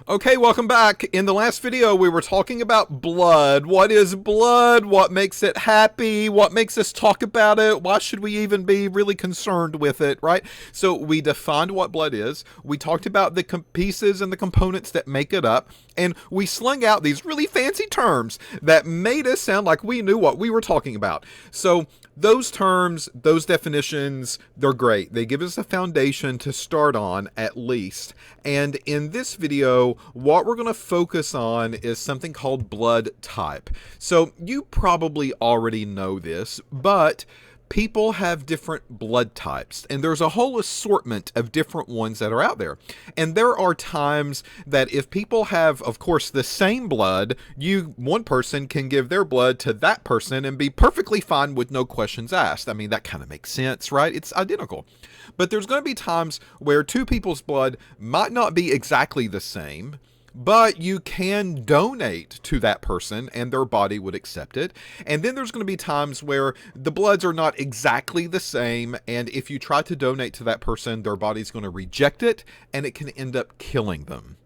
Okay, welcome back. In the last video, we were talking about blood. What is blood? What makes it happy? What makes us talk about it? Why should we even be really concerned with it, right? So we defined what blood is. We talked about the pieces and the components that make it up. And we slung out these really fancy terms that made us sound like we knew what we were talking about. So those terms, those definitions, they're great. They give us a foundation to start on at least. And in this video, what we're going to focus on is something called blood type. So you probably already know this, but people have different blood types, and there's a whole assortment of different ones that are out there. And there are times that if people have, of course, the same blood, one person can give their blood to that person and be perfectly fine with no questions asked. I mean, that kind of makes sense, right? It's identical. But there's going to be times where two people's blood might not be exactly the same, but you can donate to that person and their body would accept it. And then there's going to be times where the bloods are not exactly the same, and if you try to donate to that person, their body's going to reject it and it can end up killing them.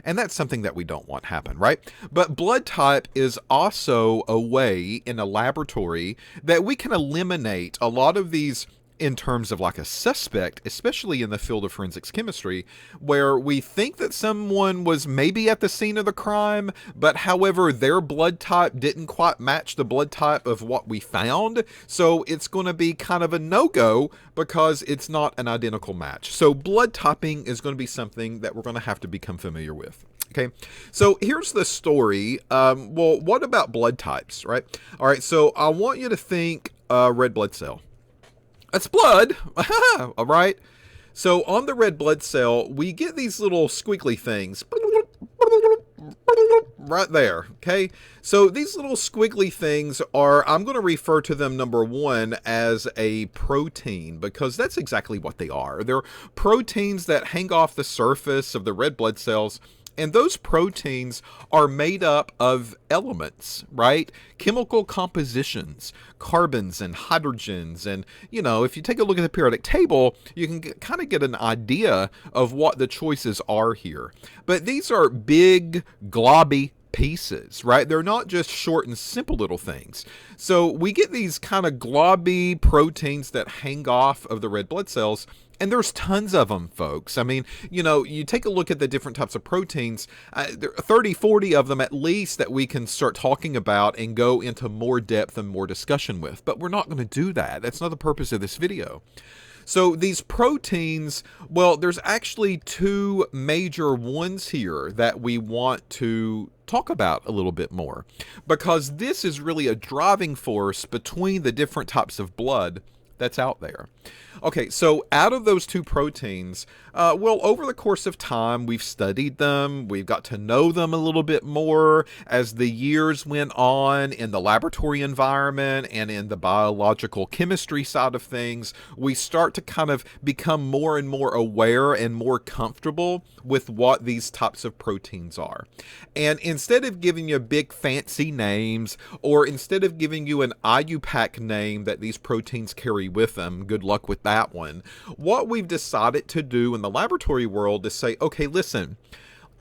And that's something that we don't want happen, right? But blood type is also a way in a laboratory that we can eliminate a lot of these in terms of like a suspect, especially in the field of forensics chemistry, where we think that someone was maybe at the scene of the crime, but however, their blood type didn't quite match the blood type of what we found. So it's going to be kind of a no-go because it's not an identical match. So blood typing is going to be something that we're going to have to become familiar with. Okay, so here's the story. Well, what about blood types, right? All right, so I want you to think red blood cell. That's blood. All right. So on the red blood cell, we get these little squiggly things right there. Okay. So these little squiggly things are, I'm going to refer to them, number one, as a protein, because that's exactly what they are. They're proteins that hang off the surface of the red blood cells. And those proteins are made up of elements, right? Chemical compositions, carbons and hydrogens. And, you know, if you take a look at the periodic table, you can kind of get an idea of what the choices are here. But these are big, globby pieces, right? They're not just short and simple little things. So we get these kind of globby proteins that hang off of the red blood cells. And there's tons of them, folks. I mean, you know, you take a look at the different types of proteins, there are 30, 40 of them at least that we can start talking about and go into more depth and more discussion with. But we're not going to do that. That's not the purpose of this video. So these proteins, well, there's actually two major ones here that we want to talk about a little bit more, because this is really a driving force between the different types of blood that's out there. Okay, so out of those two proteins, well, over the course of time, we've studied them. We've got to know them a little bit more as the years went on in the laboratory environment and in the biological chemistry side of things. We start to kind of become more and more aware and more comfortable with what these types of proteins are. And instead of giving you big fancy names, or instead of giving you an IUPAC name that these proteins carry with them, good luck with that one, what we've decided to do in the laboratory world is say, okay, listen,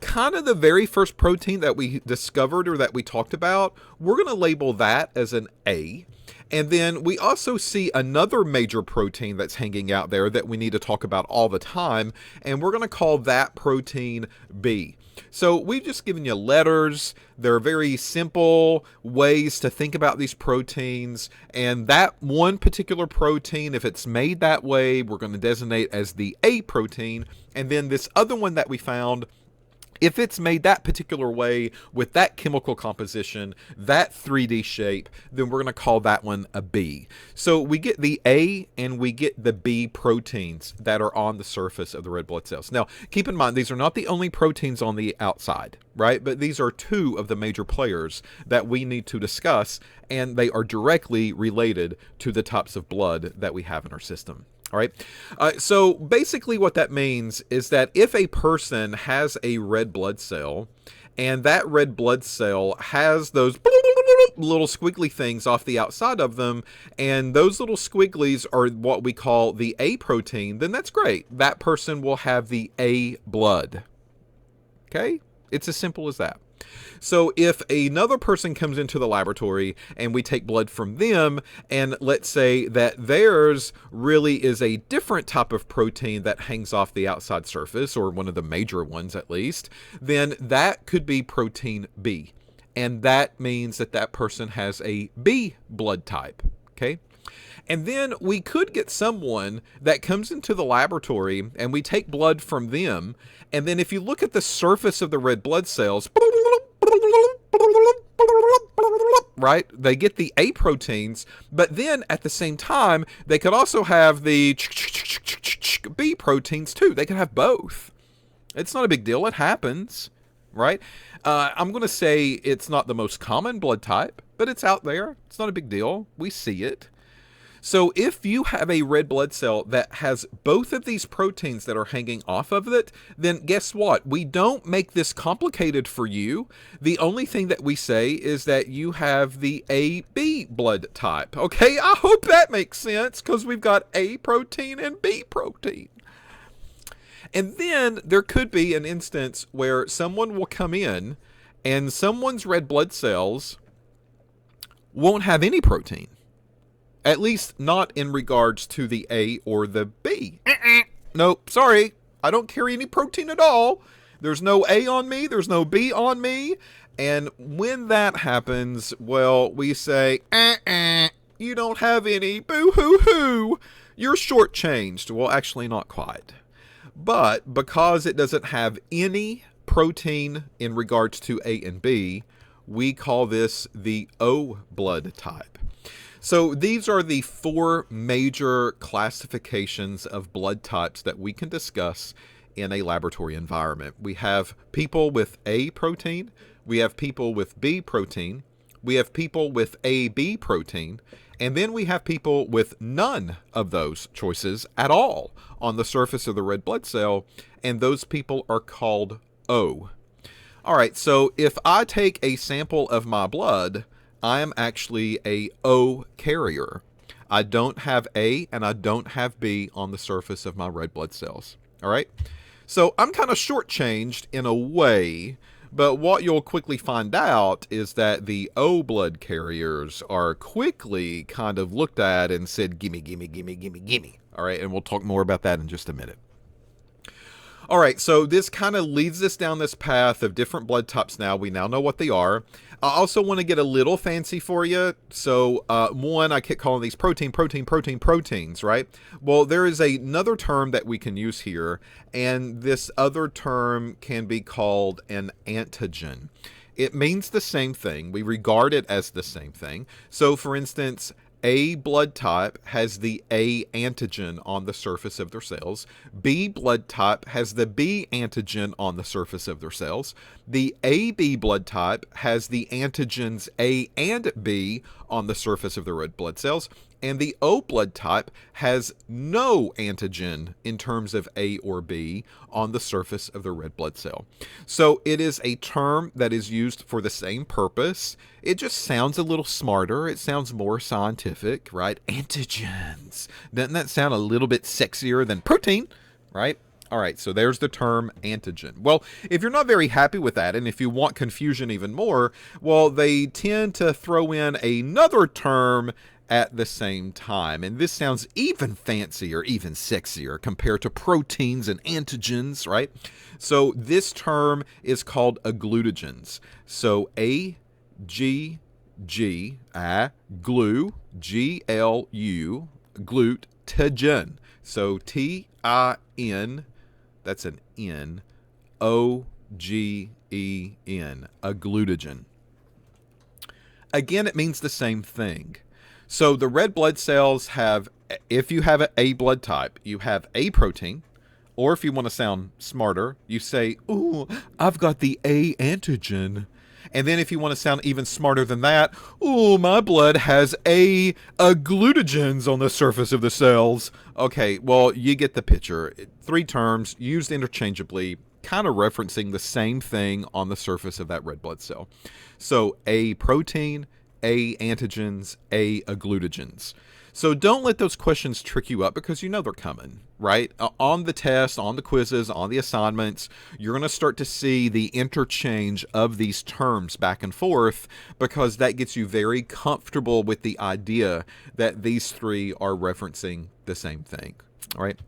kind of the very first protein that we discovered or that we talked about, we're going to label that as an A. And then we also see another major protein that's hanging out there that we need to talk about all the time, and we're going to call that protein B. So we've just given you letters. They're very simple ways to think about these proteins. And that one particular protein, if it's made that way, we're going to designate as the A protein. And then this other one that we found, if it's made that particular way with that chemical composition, that 3D shape, then we're going to call that one a B. So we get the A and we get the B proteins that are on the surface of the red blood cells. Now, keep in mind, these are not the only proteins on the outside, right? But these are two of the major players that we need to discuss, and they are directly related to the types of blood that we have in our system. All right. So basically what that means is that if a person has a red blood cell and that red blood cell has those little squiggly things off the outside of them, and those little squigglies are what we call the A protein, then that's great. That person will have the A blood. Okay? It's as simple as that. So if another person comes into the laboratory and we take blood from them, and let's say that theirs really is a different type of protein that hangs off the outside surface, or one of the major ones at least, then that could be protein B. And that means that that person has a B blood type, okay? And then we could get someone that comes into the laboratory and we take blood from them. And then if you look at the surface of the red blood cells, right, they get the A proteins, but then at the same time, they could also have the B proteins too. They could have both. It's not a big deal. It happens, right? I'm going to say it's not the most common blood type, but it's out there. It's not a big deal. We see it. So if you have a red blood cell that has both of these proteins that are hanging off of it, then guess what? We don't make this complicated for you. The only thing that we say is that you have the AB blood type. Okay, I hope that makes sense, because we've got A protein and B protein. And then there could be an instance where someone will come in and someone's red blood cells won't have any protein. At least not in regards to the A or the B. Nope, sorry. I don't carry any protein at all. There's no A on me. There's no B on me. And when that happens, well, we say, you don't have any. Boo-hoo-hoo. You're shortchanged. Well, actually, not quite. But because it doesn't have any protein in regards to A and B, we call this the O blood type. So these are the four major classifications of blood types that we can discuss in a laboratory environment. We have people with A protein, we have people with B protein, we have people with AB protein, and then we have people with none of those choices at all on the surface of the red blood cell, and those people are called O. All right, so if I take a sample of my blood, I am actually a O carrier. I don't have A and I don't have B on the surface of my red blood cells. All right? So I'm kind of shortchanged in a way, but what you'll quickly find out is that the O blood carriers are quickly kind of looked at and said, gimme, gimme, gimme, gimme, gimme. All right? And we'll talk more about that in just a minute. All right, so this kind of leads us down this path of different blood types now. We now know what they are. I also want to get a little fancy for you. So one, I keep calling these proteins, right? Well, there is another term that we can use here, and this other term can be called an antigen. It means the same thing. We regard it as the same thing. So for instance, A blood type has the A antigen on the surface of their cells. B blood type has the B antigen on the surface of their cells. The AB blood type has the antigens A and B on the surface of the red blood cells. And the O blood type has no antigen in terms of A or B on the surface of the red blood cell. So it is a term that is used for the same purpose. It just sounds a little smarter. It sounds more scientific, right? Antigens. Doesn't that sound a little bit sexier than protein, right? All right, so there's the term antigen. Well, if you're not very happy with that, and if you want confusion even more, well, they tend to throw in another term at the same time. And this sounds even fancier, even sexier compared to proteins and antigens, right? So this term is called agglutinogens. So A-G-G, glue, G-L-U, glutagen. So T-I-N, that's an N, O-G-E-N, agglutinogen. Again, it means the same thing. So the red blood cells have, if you have an A blood type, you have A protein, or if you want to sound smarter, you say, ooh, I've got the A antigen. And then if you want to sound even smarter than that, ooh, my blood has A agglutinogens on the surface of the cells. Okay, well, you get the picture. Three terms used interchangeably, kind of referencing the same thing on the surface of that red blood cell. So A protein, A antigens, A agglutinogens. So don't let those questions trick you up because you know they're coming, right? On the test, on the quizzes, on the assignments, you're going to start to see the interchange of these terms back and forth because that gets you very comfortable with the idea that these three are referencing the same thing, all right?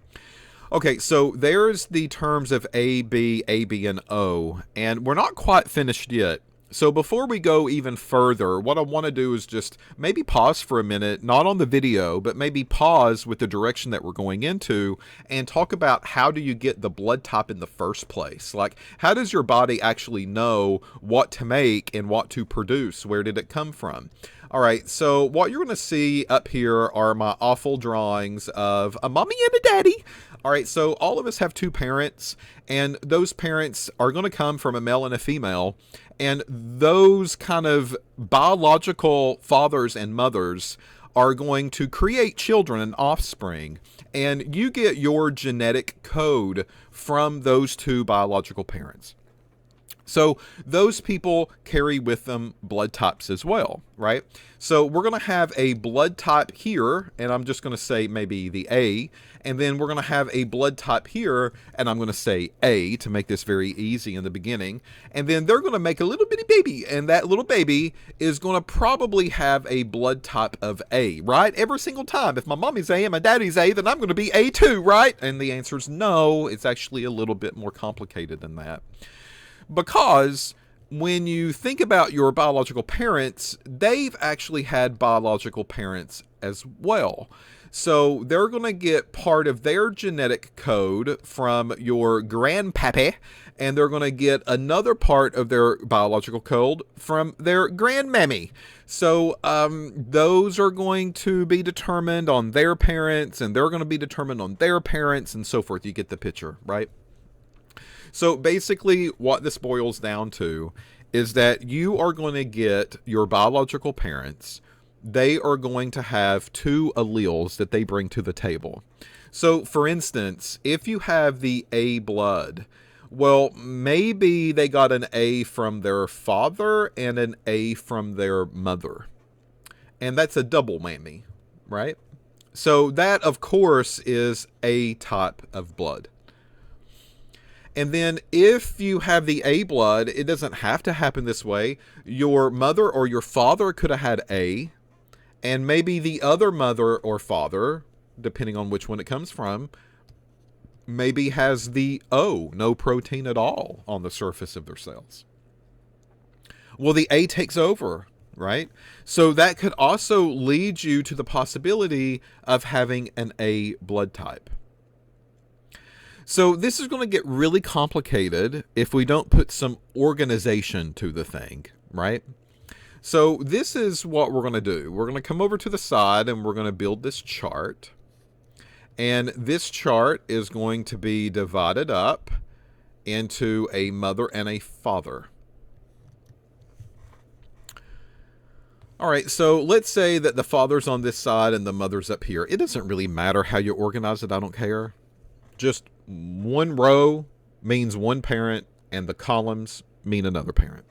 Okay, so there's the terms of A, B, and O, and we're not quite finished yet. So before we go even further, what I want to do is just maybe pause for a minute, not on the video, but maybe pause with the direction that we're going into and talk about how do you get the blood type in the first place? Like, how does your body actually know what to make and what to produce? Where did it come from? All right, so what you're going to see up here are my awful drawings of a mommy and a daddy. All right, so all of us have two parents, and those parents are going to come from a male and a female, and those kind of biological fathers and mothers are going to create children and offspring, and you get your genetic code from those two biological parents. So those people carry with them blood types as well, right? So we're going to have a blood type here, and I'm just going to say maybe the A, and then we're going to have a blood type here, and I'm going to say A to make this very easy in the beginning. And then they're going to make a little bitty baby, and that little baby is going to probably have a blood type of A, right? Every single time. If my mommy's A and my daddy's A, then I'm going to be A too, right? And the answer is no. It's actually a little bit more complicated than that. Because when you think about your biological parents, they've actually had biological parents as well. So they're going to get part of their genetic code from your grandpappy, and they're going to get another part of their biological code from their grandmammy. So those are going to be determined on their parents, and they're going to be determined on their parents, and so forth. You get the picture, right? So basically what this boils down to is that you are going to get your biological parents. They are going to have two alleles that they bring to the table. So for instance, if you have the A blood, well, maybe they got an A from their father and an A from their mother. And that's a double whammy, right? So that, of course, is A type of blood. And then if you have the A blood, it doesn't have to happen this way. Your mother or your father could have had A, and maybe the other mother or father, depending on which one it comes from, maybe has the O, no protein at all on the surface of their cells. Well, the A takes over, right? So that could also lead you to the possibility of having an A blood type. So this is going to get really complicated if we don't put some organization to the thing, right? So this is what we're going to do. We're going to come over to the side and we're going to build this chart. And this chart is going to be divided up into a mother and a father. All right, so let's say that the father's on this side and the mother's up here. It doesn't really matter how you organize it. I don't care. Just one row means one parent and the columns mean another parent.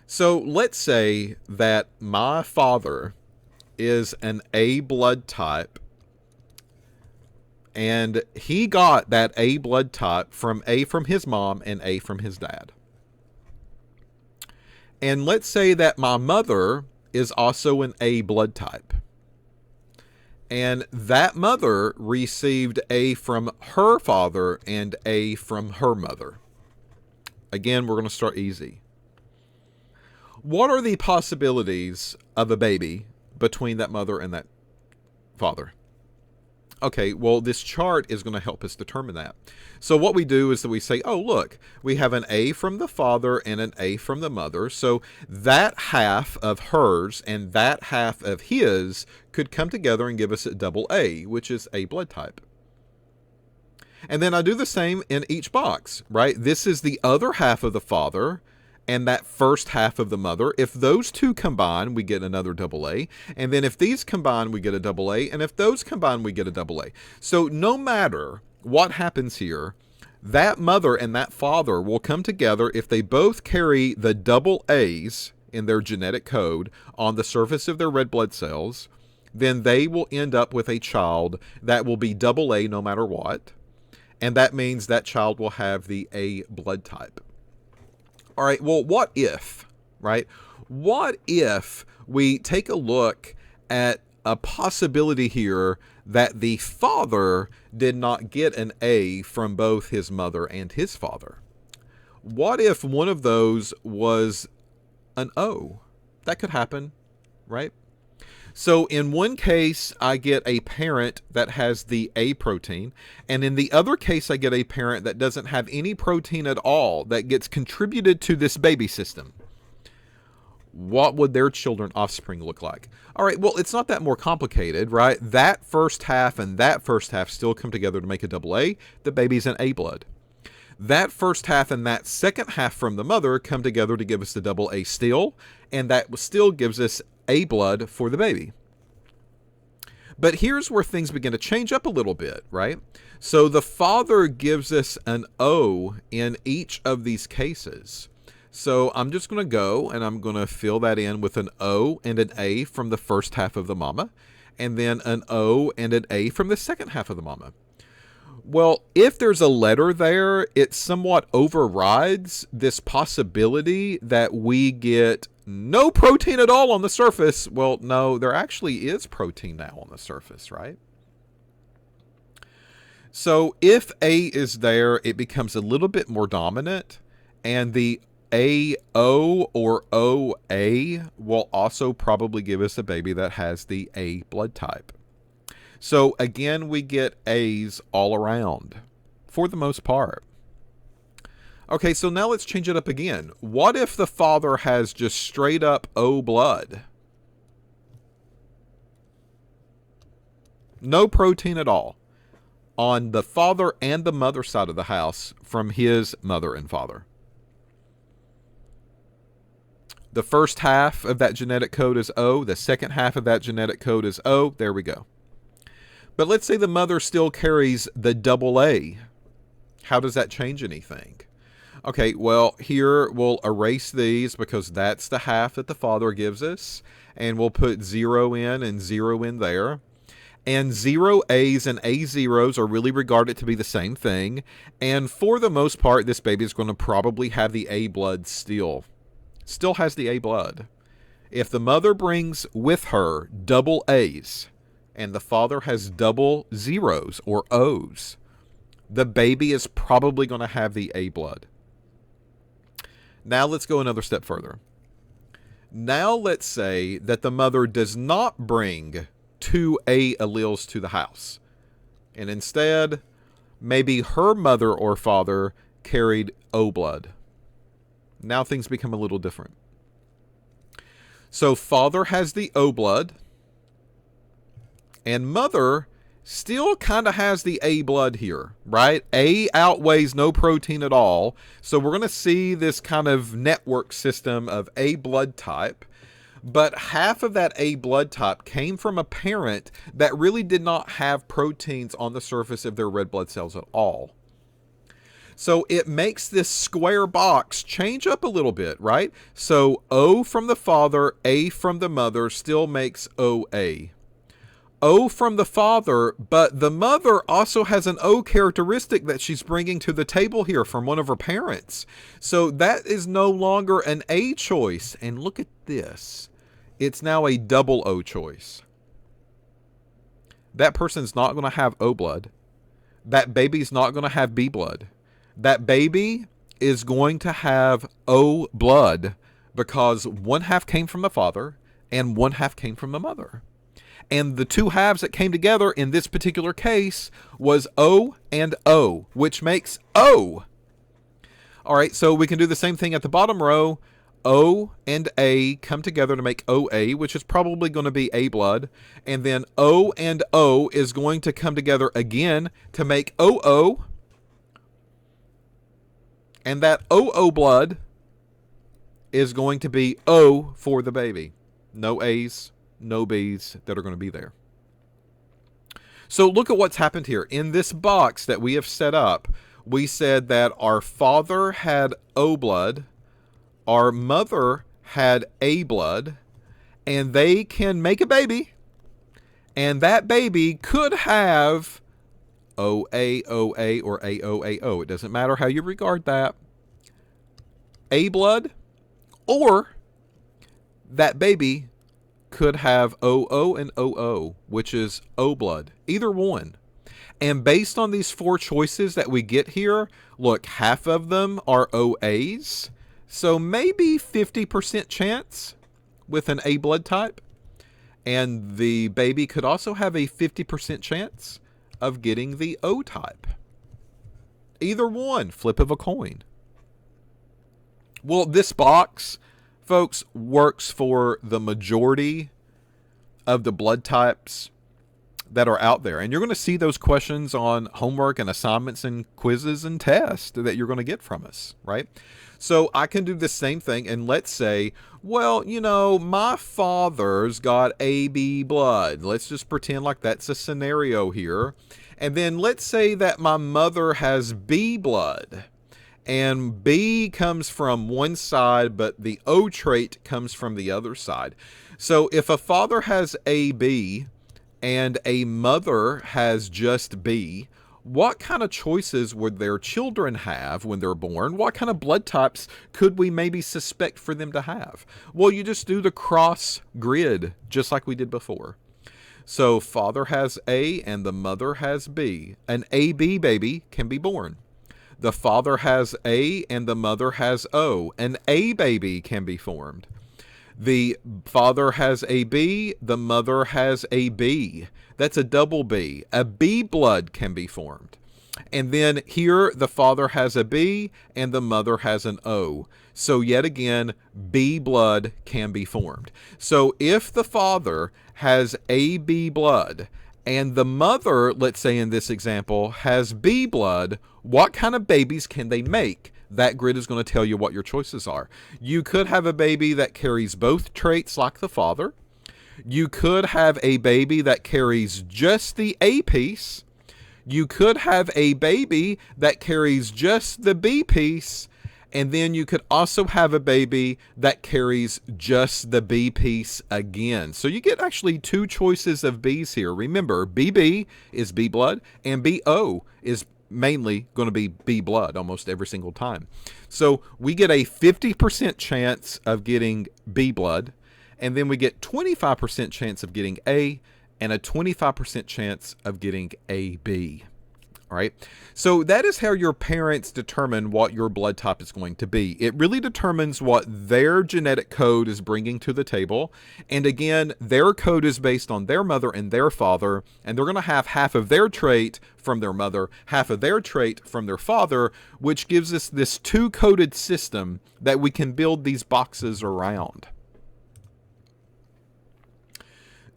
So let's say that my father is an A blood type and he got that A blood type from A from his mom and A from his dad. And let's say that my mother is also an A blood type. And that mother received A from her father and A from her mother. Again, we're going to start easy. What are the possibilities of a baby between that mother and that father? Okay, well, this chart is going to help us determine that. So what we do is that we say, oh, look, we have an A from the father and an A from the mother. So that half of hers and that half of his could come together and give us a double A, which is A blood type. And then I do the same in each box, right? This is the other half of the father and that first half of the mother. If those two combine, we get another double A. And then if these combine, we get a double A. And if those combine, we get a double A. So no matter what happens here, that mother and that father will come together if they both carry the double A's in their genetic code on the surface of their red blood cells. then they will end up with a child that will be double A no matter what. And that means that child will have the A blood type. All right, well, what if, right? What if we take a look at a possibility here that the father did not get an A from both his mother and his father? What if one of those was an O? That could happen, right? So in one case, I get a parent that has the A protein, and in the other case, I get a parent that doesn't have any protein at all that gets contributed to this baby system. What would their children offspring look like? All right, well, it's not that more complicated, right? That first half and that first half still come together to make a double A. The baby's an A blood. That first half and that second half from the mother come together to give us the double A still, and that still gives us A blood for the baby. But here's where things begin to change up a little bit, right? So the father gives us an O in each of these cases. So I'm just going to go and I'm going to fill that in with an O and an A from the first half of the mama, and then an O and an A from the second half of the mama. Well, if there's a letter there, it somewhat overrides this possibility that we get no protein at all on the surface. Well, no, there actually is protein now on the surface, right? So if A is there, it becomes a little bit more dominant, and the AO or OA will also probably give us a baby that has the A blood type. So again, we get A's all around for the most part. Okay, so now let's change it up again. What if the father has just straight up O blood? No protein at all on the father and the mother side of the house from his mother and father. The first half of that genetic code is O. The second half of that genetic code is O. There we go. But let's say the mother still carries the double A. How does that change anything? Okay, well, here we'll erase these because that's the half that the father gives us. And we'll put 0 in and 0 in there. And 0 A's and A zeros are really regarded to be the same thing. And for the most part, this baby is going to probably have the A blood still. Still has the A blood. If the mother brings with her double A's, and the father has double zeros or O's, the baby is probably going to have the A blood. Now let's go another step further. Now let's say that the mother does not bring 2 A alleles to the house, and instead, maybe her mother or father carried O blood. Now things become a little different. So father has the O blood, and mother still kind of has the A blood here, right? A outweighs no protein at all. So we're going to see this kind of network system of A blood type. But half of that A blood type came from a parent that really did not have proteins on the surface of their red blood cells at all. So it makes this square box change up a little bit, right? So O from the father, A from the mother still makes OA. O from the father, but the mother also has an O characteristic that she's bringing to the table here from one of her parents. So that is no longer an A choice. And look at this. It's now a double O choice. That person's not going to have O blood. That baby's not going to have B blood. That baby is going to have O blood because one half came from the father and one half came from the mother. And the two halves that came together in this particular case was O and O, which makes O. All right, so we can do the same thing at the bottom row. O and A come together to make OA, which is probably going to be A blood. And then O and O is going to come together again to make OO. And that OO blood is going to be O for the baby. No A's, no B's that are going to be there. So look at what's happened here. In this box that we have set up, we said that our father had O blood, our mother had A blood, and they can make a baby, And that baby could have OA, OA, or AOAO. It doesn't matter how you regard that. A blood, or that baby could have OO and OO, which is O blood. Either one. And based on these four choices that we get here, look, half of them are OAs. So maybe 50% chance with an A blood type. And the baby could also have a 50% chance of getting the O type. Either one, flip of a coin. Well, this box, folks, works for the majority of the blood types that are out there. And you're going to see those questions on homework and assignments and quizzes and tests that you're going to get from us, right? So I can do the same thing, and let's say, well, you know, my father's got AB blood. Let's just pretend like that's a scenario here. And then let's say that my mother has B blood. And B comes from one side, but the O trait comes from the other side. So if a father has AB and a mother has just B, what kind of choices would their children have when they're born? What kind of blood types could we maybe suspect for them to have? Well, you just do the cross grid, just like we did before. So father has A and the mother has B. An AB baby can be born. The father has A and the mother has O. An A baby can be formed. The father has a B, the mother has a B. That's a double B. A B blood can be formed. And then here the father has a B and the mother has an O. So yet again, B blood can be formed. So if the father has AB blood and the mother, let's say in this example, has B blood, what kind of babies can they make? That grid is going to tell you what your choices are. You could have a baby that carries both traits like the father. You could have a baby that carries just the A piece. You could have a baby that carries just the B piece. And then you could also have a baby that carries just the B piece again. So you get actually two choices of Bs here. Remember, BB is B blood and BO is mainly going to be B blood almost every single time. So we get a 50% chance of getting B blood, and then we get 25% chance of getting A and a 25% chance of getting AB. All right. So that is how your parents determine what your blood type is going to be. It really determines what their genetic code is bringing to the table. And again, their code is based on their mother and their father, and they're going to have half of their trait from their mother, half of their trait from their father, which gives us this two-coded system that we can build these boxes around.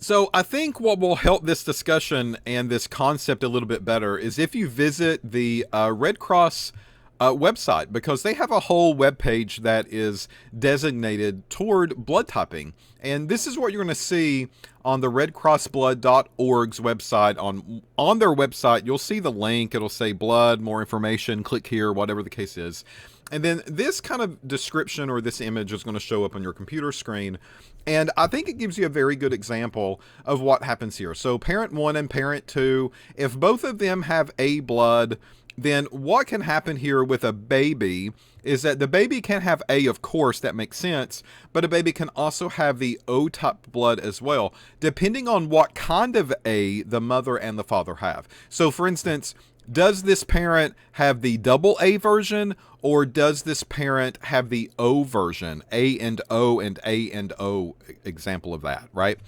So I think what will help this discussion and this concept a little bit better is if you visit the Red Cross website, because they have a whole web page that is designated toward blood typing. And this is what you're going to see on the redcrossblood.org's website. On their website, you'll see the link. It'll say blood, more information, click here, whatever the case is. And then this kind of description or this image is going to show up on your computer screen. And I think it gives you a very good example of what happens here. So parent 1 and parent 2, if both of them have A blood, then what can happen here with a baby is that the baby can have A, of course, that makes sense, but a baby can also have the O type blood as well, depending on what kind of A the mother and the father have. So for instance, does this parent have the double A version, or does this parent have the O version? A and O and A and O example of that, right?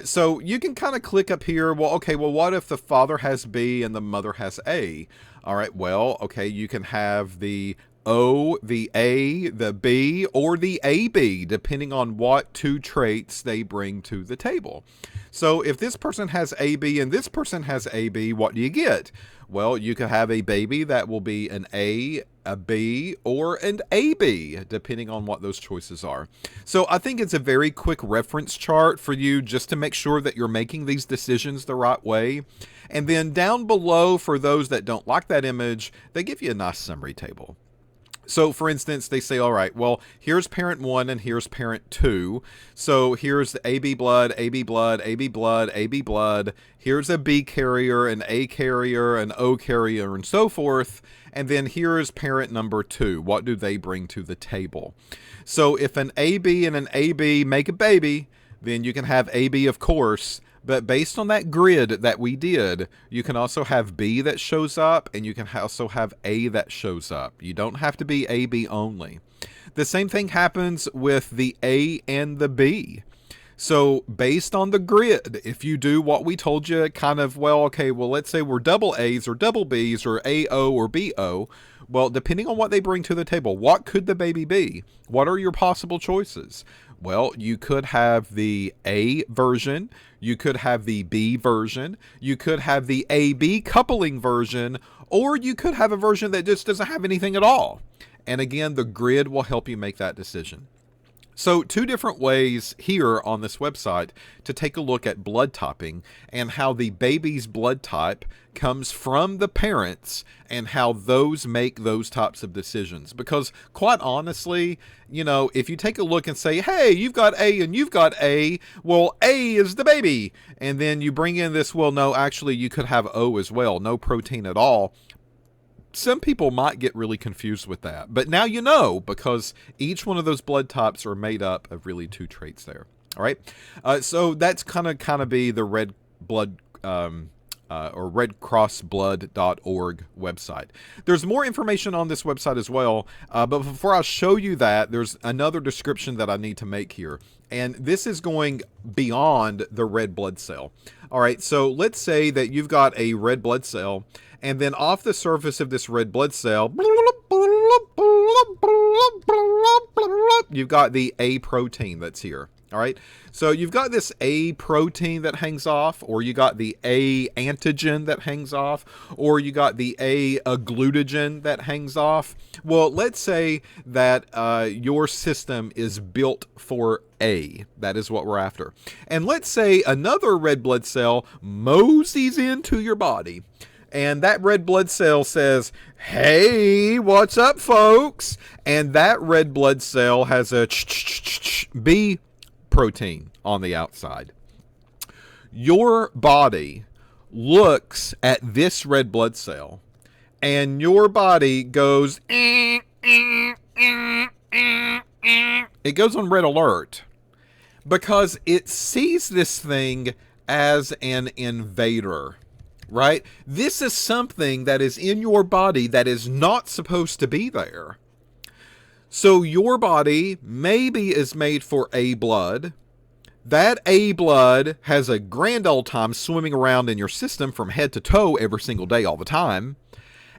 So you can kind of click up here. Well, okay, well, what if the father has B and the mother has A? All right, well, okay, you can have the O, the A, the B, or the AB, depending on what two traits they bring to the table. So if this person has AB and this person has AB, what do you get? Well, you could have a baby that will be an A, a B, or an AB, depending on what those choices are. So I think it's a very quick reference chart for you just to make sure that you're making these decisions the right way. And then down below, for those that don't like that image, they give you a nice summary table. So, for instance, they say, all right, well, here's parent 1 and here's parent 2. So here's the AB blood, AB blood, AB blood, AB blood. Here's a B carrier, an A carrier, an O carrier, and so forth. And then here's parent number 2. What do they bring to the table? So if an AB and an AB make a baby, then you can have AB, of course. But based on that grid that we did, you can also have B that shows up, and you can also have A that shows up. You don't have to be AB only. The same thing happens with the A and the B. So based on the grid, if you do what we told you, kind of, well, okay, well, let's say we're double A's or double B's or AO or BO. Well, depending on what they bring to the table, what could the baby be? What are your possible choices? Well, you could have the A version, you could have the B version, you could have the AB coupling version, or you could have a version that just doesn't have anything at all. And again, the grid will help you make that decision. So 2 different ways here on this website to take a look at blood typing and how the baby's blood type comes from the parents and how those make those types of decisions. Because quite honestly, you know, if you take a look and say, hey, you've got A and you've got A, well, A is the baby. And then you bring in this, well, no, actually you could have O as well, no protein at all. Some people might get really confused with that, but now you know, because each one of those blood types are made up of really 2 traits there. All right. So that's kind of be the red blood, or redcrossblood.org website. There's more information on this website as well. But before I show you that, there's another description that I need to make here. And this is going beyond the red blood cell. All right. So let's say that you've got a red blood cell, and then off the surface of this red blood cell, you've got the A protein that's here. All right. So you've got this A protein that hangs off, or you got the A antigen that hangs off, or you got the A agglutinogen that hangs off. Well, let's say that your system is built for A. That is what we're after. And let's say another red blood cell moseys into your body. And that red blood cell says, hey, what's up, folks? And that red blood cell has a B protein on the outside. Your body looks at this red blood cell, and your body goes, it goes on red alert, because it sees this thing as an invader. Right? This is something that is in your body that is not supposed to be there. So your body maybe is made for A blood. That A blood has a grand old time swimming around in your system from head to toe every single day, all the time.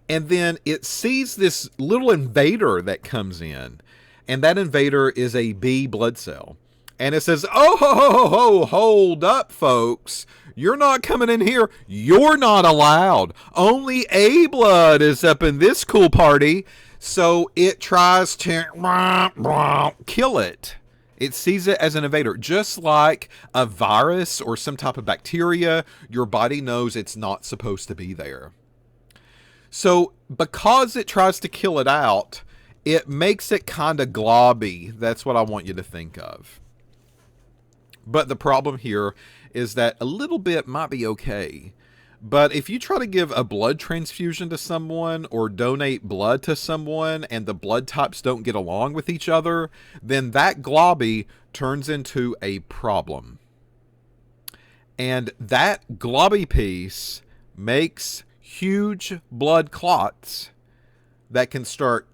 And then it sees this little invader that comes in. And that invader is a B blood cell. And it says, oh, hold up, folks. You're not coming in here. You're not allowed. Only A blood is up in this cool party. So it tries to kill it. It sees it as an invader. Just like a virus or some type of bacteria, your body knows it's not supposed to be there. So because it tries to kill it out, it makes it kind of globby. That's what I want you to think of. But the problem here is that a little bit might be okay. But if you try to give a blood transfusion to someone or donate blood to someone and the blood types don't get along with each other, then that globby turns into a problem. And that globby piece makes huge blood clots that can start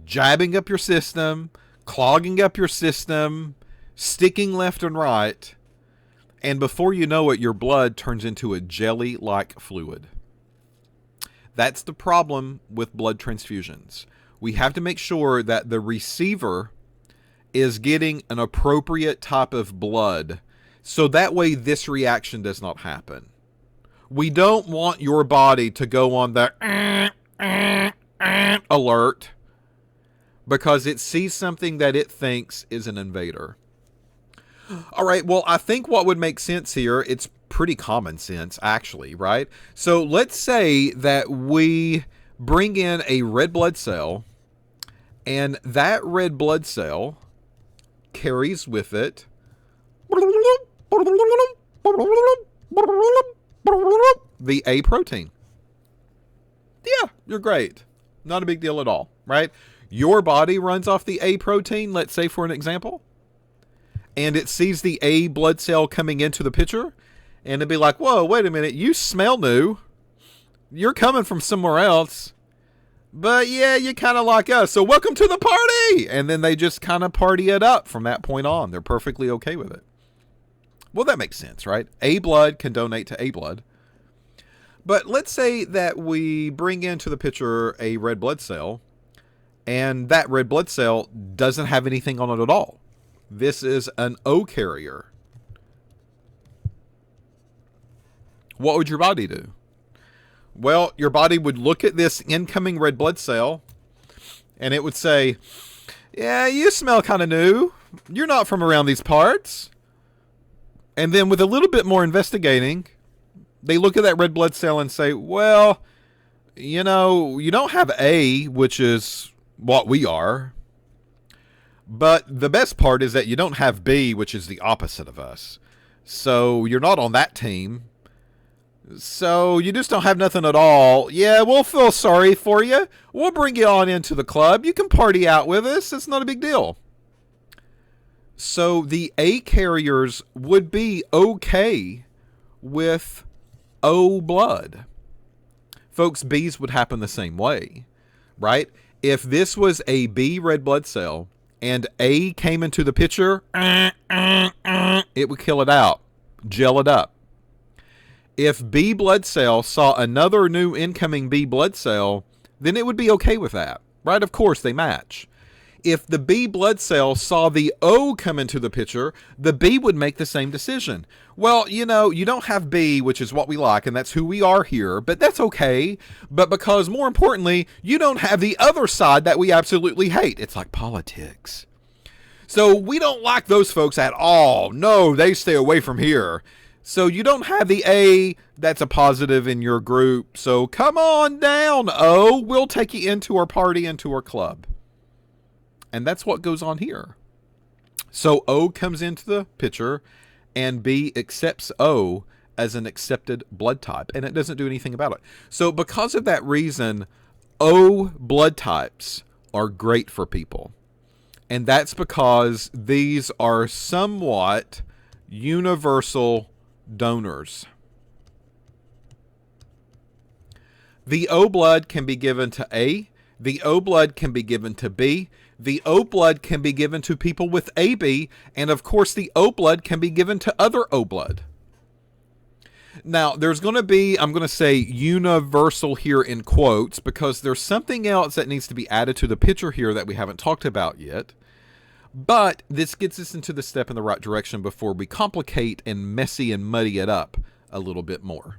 jabbing up your system, clogging up your system, sticking left and right, and before you know it, your blood turns into a jelly-like fluid. That's the problem with blood transfusions. We have to make sure that the receiver is getting an appropriate type of blood, so that way this reaction does not happen. We don't want your body to go on the alert because it sees something that it thinks is an invader. All right, well, I think what would make sense here, it's pretty common sense, actually, right? So let's say that we bring in a red blood cell, And that red blood cell carries with it the A protein. Yeah, you're great. Not a big deal at all, right? Your body runs off the A protein, let's say for an example, and it sees the A blood cell coming into the picture, and it'd be like, whoa, wait a minute, you smell new. You're coming from somewhere else. But yeah, you kind of like us, so welcome to the party! And then they just kind of party it up from that point on. They're perfectly okay with it. Well, that makes sense, right? A blood can donate to A blood. But let's say that we bring into the picture a red blood cell, and that red blood cell doesn't have anything on it at all. This is an O carrier. What would your body do? Well, your body would look at this incoming red blood cell, and it would say, yeah, you smell kind of new. You're not from around these parts. And then with a little bit more investigating, they look at that red blood cell and say, well, you know, you don't have A, which is what we are. But the best part is that you don't have B, which is the opposite of us. So you're not on that team. So you just don't have nothing at all. Yeah, we'll feel sorry for you. We'll bring you on into the club. You can party out with us. It's not a big deal. So the A carriers would be okay with O blood. Folks, B's would happen the same way, right? If this was a B red blood cell and A came into the picture, it would kill it out, gel it up. If B blood cell saw another new incoming B blood cell, then it would be okay with that, right? Of course, they match. If the B blood cell saw the O come into the picture, the B would make the same decision. Well, you know, you don't have B, which is what we like, and that's who we are here, but that's okay. But because, more importantly, you don't have the other side that we absolutely hate. It's like politics. So we don't like those folks at all. No, they stay away from here. So you don't have the A that's a positive in your group. So come on down, O. We'll take you into our party, into our club. And that's what goes on here. So O comes into the picture, and B accepts O as an accepted blood type, and it doesn't do anything about it. So because of that reason, O blood types are great for people. And that's because these are somewhat universal donors. The O blood can be given to A. The O blood can be given to B. The O blood can be given to people with AB. And of course, the O blood can be given to other O blood. Now, there's going to be, I'm going to say universal here in quotes, because there's something else that needs to be added to the picture here that we haven't talked about yet. But this gets us into the step in the right direction before we complicate and messy and muddy it up a little bit more.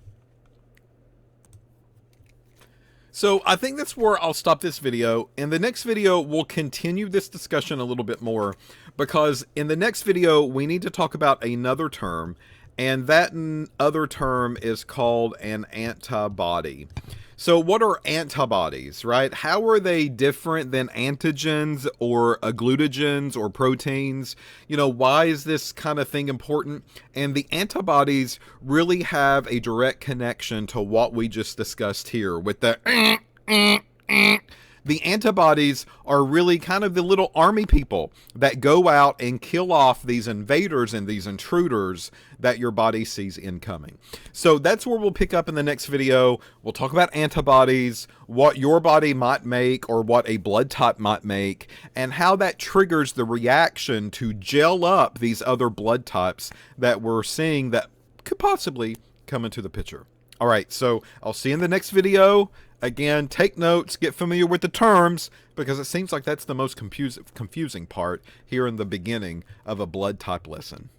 So I think that's where I'll stop this video. In the next video, we'll continue this discussion a little bit more, because in the next video, we need to talk about another term, and that other term is called an antibody. So what are antibodies, right? How are they different than antigens or agglutinogens or proteins? You know, why is this kind of thing important? And the antibodies really have a direct connection to what we just discussed here with the The antibodies are really kind of the little army people that go out and kill off these invaders and these intruders that your body sees incoming. So that's where we'll pick up in the next video. We'll talk about antibodies, what your body might make or what a blood type might make, and how that triggers the reaction to gel up these other blood types that we're seeing that could possibly come into the picture. All right, so I'll see you in the next video. Again, take notes, get familiar with the terms, because it seems like that's the most confusing part here in the beginning of a blood type lesson.